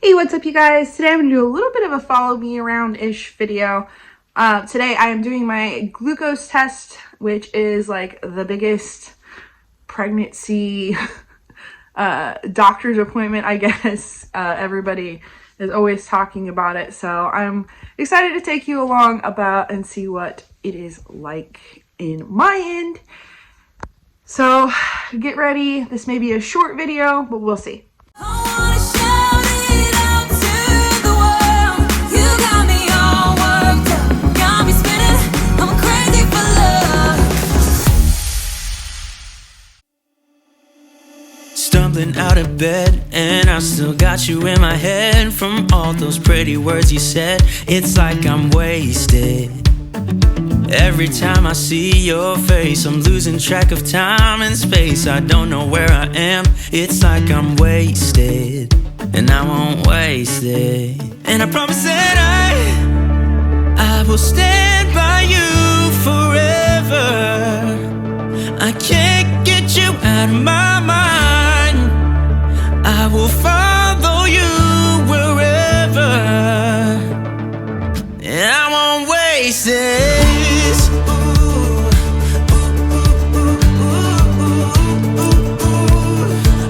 Hey, what's up you guys? Today I'm going to do a little bit of a follow me around-ish video. Today I am doing my glucose test, which is like the biggest pregnancy doctor's appointment, I guess. Everybody is always talking about it, so I'm excited to take you along and see what it is like in my end. So get ready. This may be a short video, but we'll see. Stumbling out of bed, and I still got you in my head from all those pretty words you said. It's like I'm wasted. Every time I see your face, I'm losing track of time and space. I don't know where I am. It's like I'm wasted, and I won't waste it. And I promise that I will stand by you forever. I can't get you out of my mind. I will follow you wherever, and I won't waste this.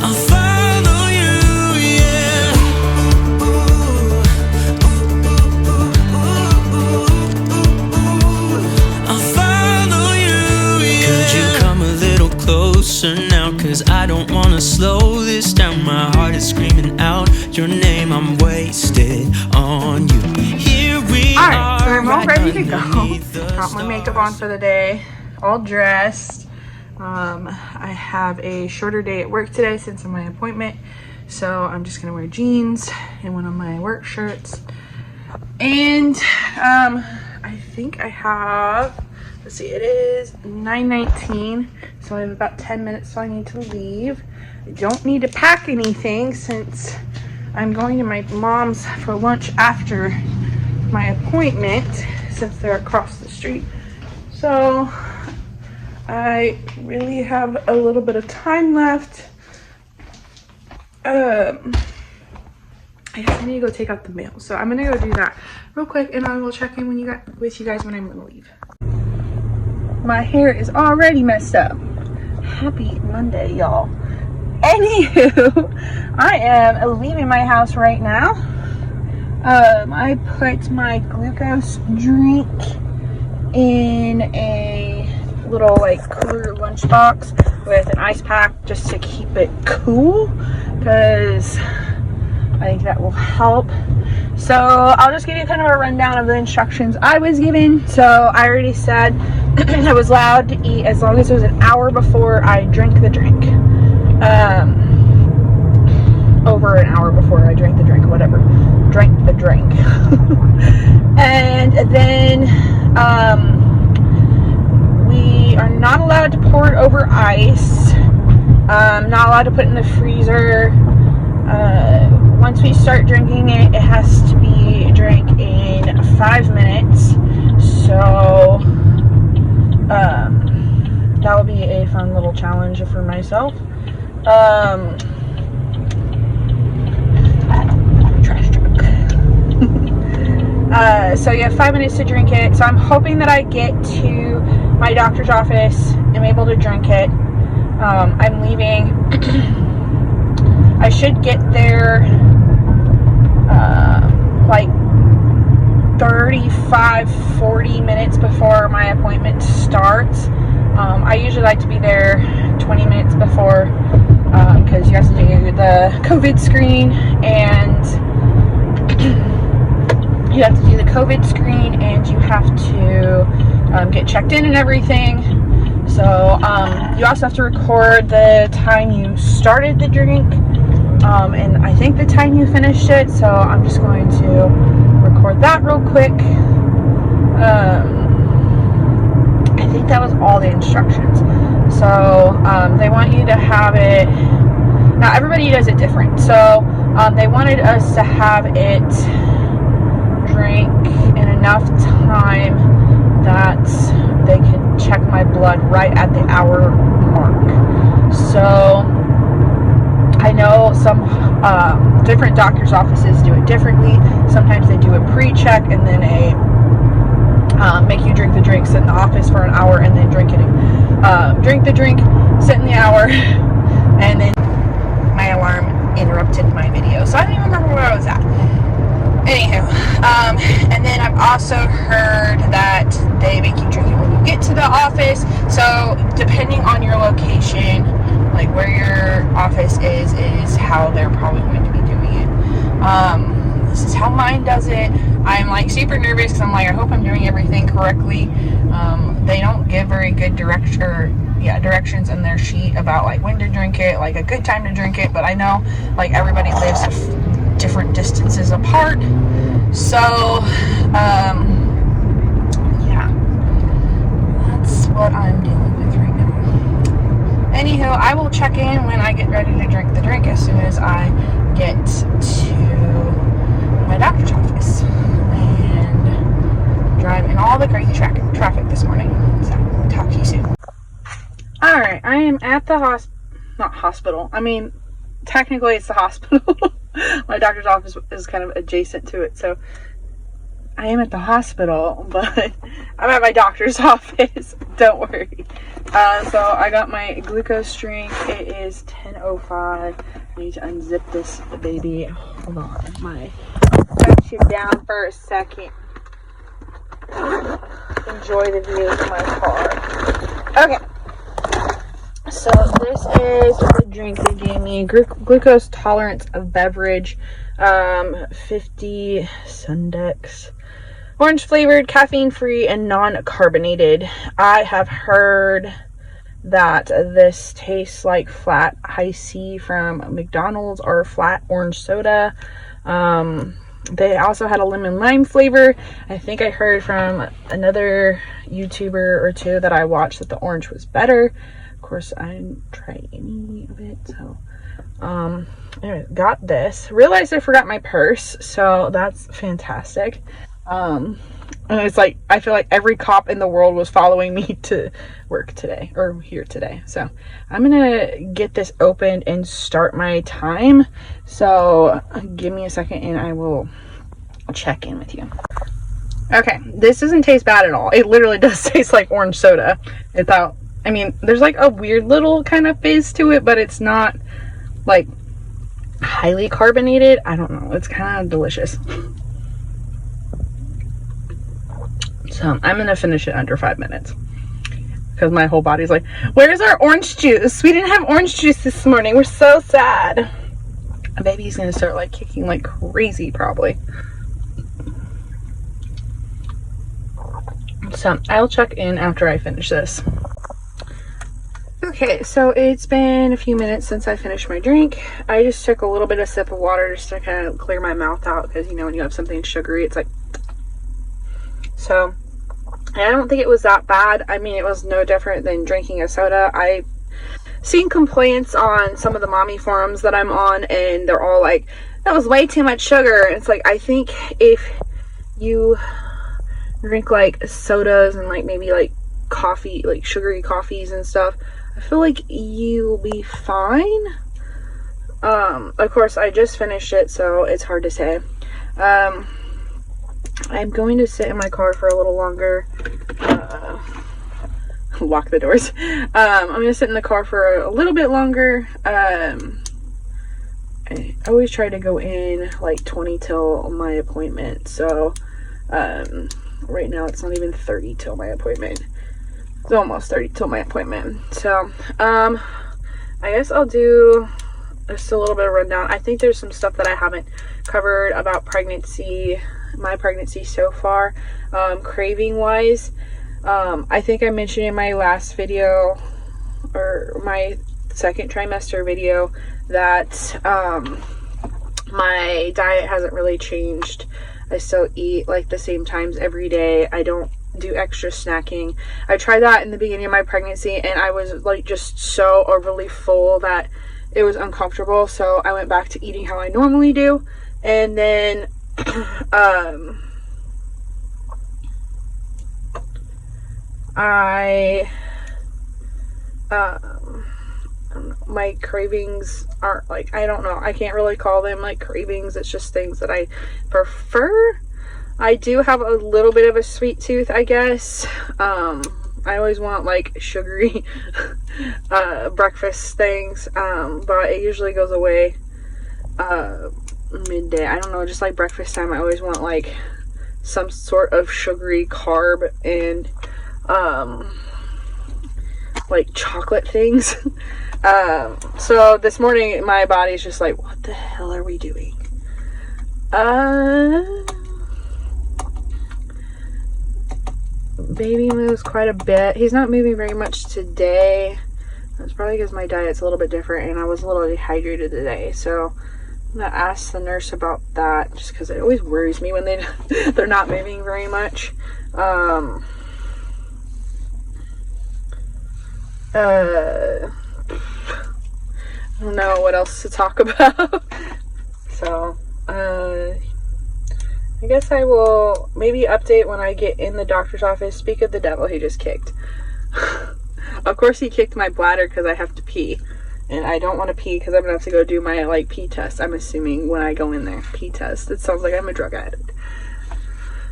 I'll follow you, yeah. I'll follow you, yeah. Could you come a little closer now? 'Cause I don't wanna slow this down. My heart is screaming out your name. I'm wasted on you. Here we are. Alright, so I'm all ready to go. Got my makeup on for the day, all dressed. I have a shorter day at work today since my appointment, so I'm just gonna wear jeans and one of my work shirts. And I think I have, let's see, it is 9:19, so I have about 10 minutes, so I need to leave. I don't need to pack anything since I'm going to my mom's for lunch after my appointment, since they're across the street. So I really have a little bit of time left. I guess I need to go take out the mail, so I'm gonna go do that real quick, and I will check in with you guys when I'm gonna leave. My hair is already messed up. Happy Monday, y'all. Anywho, I am leaving my house right now. I put my glucose drink in a little like cooler lunchbox with an ice pack just to keep it cool, because I think that will help. So I'll just give you kind of a rundown of the instructions I was given. So I already said I was allowed to eat as long as it was an hour before I drank the drink. Over an hour before I drank the drink, whatever. Drank the drink. And then we are not allowed to pour it over ice. Not allowed to put it in the freezer. Once we start drinking it, it has to be drank in 5 minutes. So that will be a fun little challenge for myself. Trash truck. So you have 5 minutes to drink it. So I'm hoping that I get to my doctor's office, I'm able to drink it. I'm leaving. I should get there like 35-40 minutes before my appointment starts. I usually like to be there 20 minutes before, because you have to do the COVID screen, and you have to do the COVID screen, and you have to get checked in and everything. So you also have to record the time you started the drink, and I think the time you finished it. So I'm just going to record that real quick. I think that was all the instructions. So they want you to have it. Now everybody does it different. So they wanted us to have it drink in enough time that they could check my blood right at the hour mark. So I know some different doctor's offices do it differently. Sometimes they do a pre-check and then make you drink the drink, sit in the office for an hour, and then drink the drink, sit in the hour, and then my alarm interrupted my video. So I don't even remember where I was at. Anywho, and then I've also heard that they make you drink it when you get to the office. So depending on your location, like where your office is how they're probably going to be doing it. This is how mine does it. I'm like super nervous because I'm like, I hope I'm doing everything correctly. They don't give very good directions in their sheet about like when to drink it, like a good time to drink it. But I know like everybody lives different distances apart. So, yeah, that's what I'm dealing with right now. Anywho, I will check in when I get ready to drink the drink as soon as I get to my doctor's office and drive in all the crazy traffic this morning. So, talk to you soon. Alright, I am at the not hospital. I mean, technically it's the hospital. My doctor's office is kind of adjacent to it, so I am at the hospital, but I'm at my doctor's office. Don't worry. So I got my glucose drink. It is 10:05. I need to unzip this baby. Hold on. Touch it down for a second. Enjoy the views of my car. Okay. So this is the drink they gave me, glucose tolerance of beverage, 50 Sundex, orange flavored, caffeine free, and non-carbonated. I have heard that this tastes like flat Hi-C from McDonald's or flat orange soda. They also had a lemon lime flavor. I think I heard from another YouTuber or two that I watched that the orange was better. Of course, I didn't try any of it, so anyway, got this. Realized I forgot my purse, so that's fantastic. And it's like I feel like every cop in the world was following me to work today or here today. So I'm gonna get this opened and start my time. So give me a second and I will check in with you. Okay, this doesn't taste bad at all. It literally does taste like orange soda. I mean, there's like a weird little kind of fizz to it, but it's not like highly carbonated. I don't know. It's kind of delicious. So I'm going to finish it under 5 minutes because my whole body's like, where's our orange juice? We didn't have orange juice this morning. We're so sad. My baby's going to start like kicking like crazy probably. So I'll check in after I finish this. Okay, so it's been a few minutes since I finished my drink. I just took a little bit of sip of water just to kind of clear my mouth out because, you know, when you have something sugary, it's like... So, I don't think it was that bad. I mean, it was no different than drinking a soda. I've seen complaints on some of the mommy forums that I'm on, and they're all like, that was way too much sugar. And it's like, I think if you drink, like, sodas and, like, maybe, like, coffee, like, sugary coffees and stuff, I feel like you'll be fine. Of course, I just finished it, so it's hard to say. I'm going to sit in my car for a little longer. Lock the doors. I'm going to sit in the car for a little bit longer. I always try to go in like 20 till my appointment. So, right now it's not even 30 till my appointment. It's almost 30 till my appointment. So, I guess I'll do just a little bit of rundown. I think there's some stuff that I haven't covered about pregnancy, my pregnancy so far, craving wise. I think I mentioned in my last video, or my second trimester video, that my diet hasn't really changed. I still eat like the same times every day. I don't do extra snacking. I tried that in the beginning of my pregnancy and I was like just so overly full that it was uncomfortable, so I went back to eating how I normally do. And then my cravings aren't like, I don't know, I can't really call them like cravings. It's just things that I prefer. I do have a little bit of a sweet tooth, I guess. I always want like sugary breakfast things, but it usually goes away midday. I don't know, just like breakfast time, I always want like some sort of sugary carb and like chocolate things. So this morning my body's just like, what the hell are we doing? Baby moves quite a bit. He's not moving very much today. That's probably because my diet's a little bit different and I was a little dehydrated today. So I'm gonna ask the nurse about that, just because it always worries me when they're not moving very much. I don't know what else to talk about. So I guess I will maybe update when I get in the doctor's office. Speak of the devil, he just kicked. Of course he kicked my bladder because I have to pee. And I don't want to pee because I'm going to have to go do my, like, pee test. I'm assuming when I go in there. Pee test. It sounds like I'm a drug addict.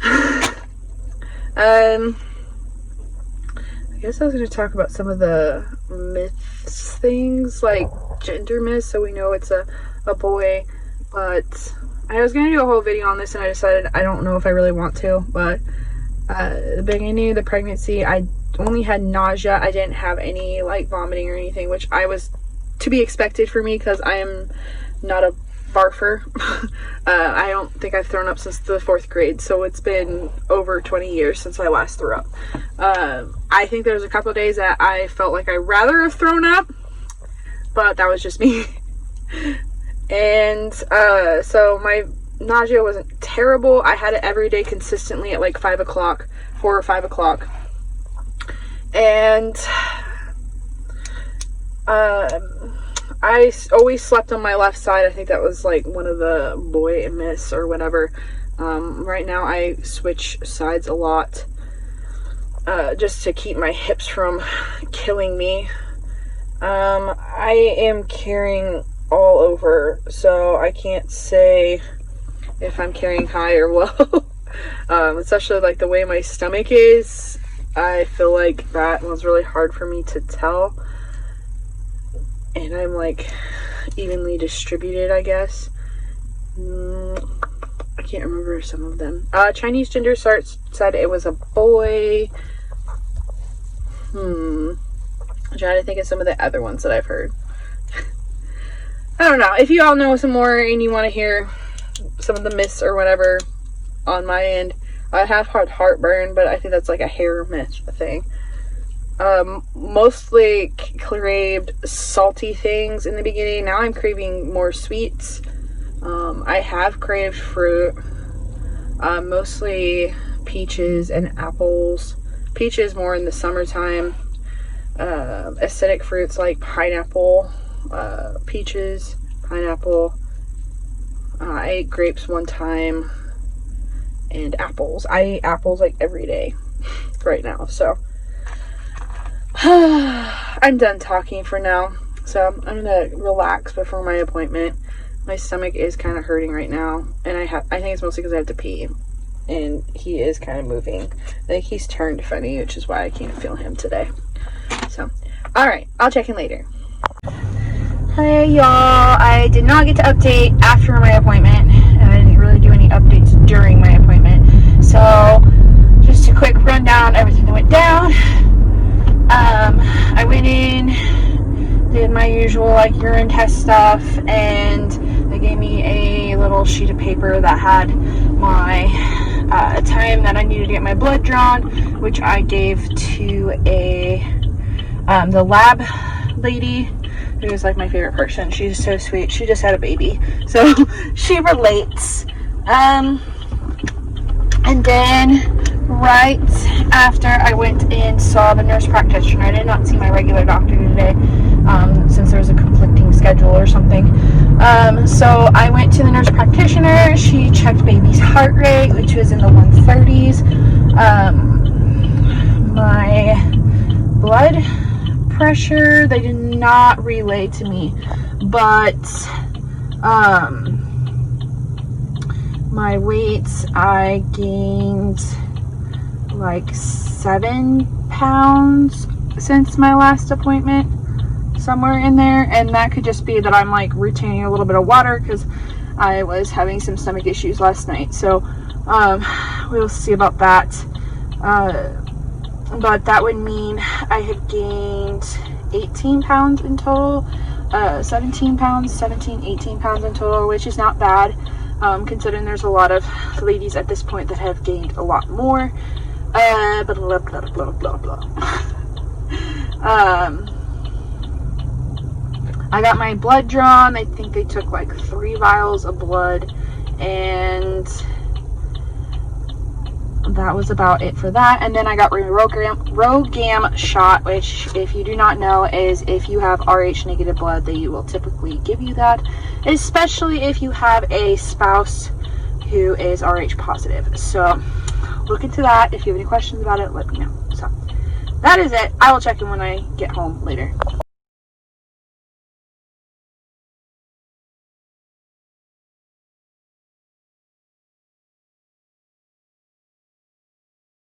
I guess I was going to talk about some of the myths things, like gender myths, so we know it's a boy. But I was going to do a whole video on this and I decided I don't know if I really want to. But the beginning of the pregnancy, I only had nausea. I didn't have any, like, vomiting or anything, which I was to be expected for me because I am not a barfer. I don't think I've thrown up since the 4th grade, so it's been over 20 years since I last threw up. I think there was a couple of days that I felt like I'd rather have thrown up, but that was just me. And so my nausea wasn't terrible. I had it every day consistently at like 5 o'clock, 4 or 5 o'clock. And I always slept on my left side. I think that was like one of the boy myths or whatever. Right now I switch sides a lot, just to keep my hips from killing me. I am carrying all over, so I can't say if I'm carrying high or low. Especially like the way my stomach is. I feel like that was really hard for me to tell. And I'm like evenly distributed, I guess. I can't remember some of them. Chinese gender said it was a boy. I'm trying to think of some of the other ones that I've heard. I don't know. If you all know some more and you want to hear some of the myths or whatever on my end, I have had heartburn, but I think that's like a hair myth thing. Mostly craved salty things in the beginning. Now I'm craving more sweets. I have craved fruit, mostly peaches and apples. Peaches more in the summertime. Acidic fruits like pineapple, peaches, pineapple. I ate grapes one time, and apples. I eat apples like every day right now, so I'm done talking for now. So I'm gonna relax before my appointment. My stomach is kind of hurting right now, and I think it's mostly because I have to pee, and he is kind of moving. I think he's turned funny, which is why I can't feel him today. So, alright, I'll check in later. Hey y'all, I did not get to update after my appointment, and I didn't really do any updates during my appointment. So, just a quick rundown, everything that went down. I went in, did my usual like urine test stuff, and they gave me a little sheet of paper that had my time that I needed to get my blood drawn, which I gave to the lab lady, who is like my favorite person. She's so sweet. She just had a baby, so she relates. And then right after, I went and saw the nurse practitioner. I did not see my regular doctor today, since there was a conflicting schedule or something. So I went to the nurse practitioner. She checked baby's heart rate, which was in the 130s. My blood pressure they did not relay to me, but my weights, I gained like 7 pounds since my last appointment, somewhere in there, and that could just be that I'm like retaining a little bit of water because I was having some stomach issues last night. So we'll see about that, but that would mean I had gained 18 pounds in total, 18 pounds in total, which is not bad, considering there's a lot of ladies at this point that have gained a lot more. Blah, blah, blah, blah, blah, blah. I got my blood drawn. I think they took like 3 vials of blood, and that was about it for that. And then I got RhoGAM shot, which, if you do not know, is if you have Rh negative blood, they will typically give you that, especially if you have a spouse who is Rh positive. So look into that. If you have any questions about it, let me know. So that is it. I will check in when I get home later.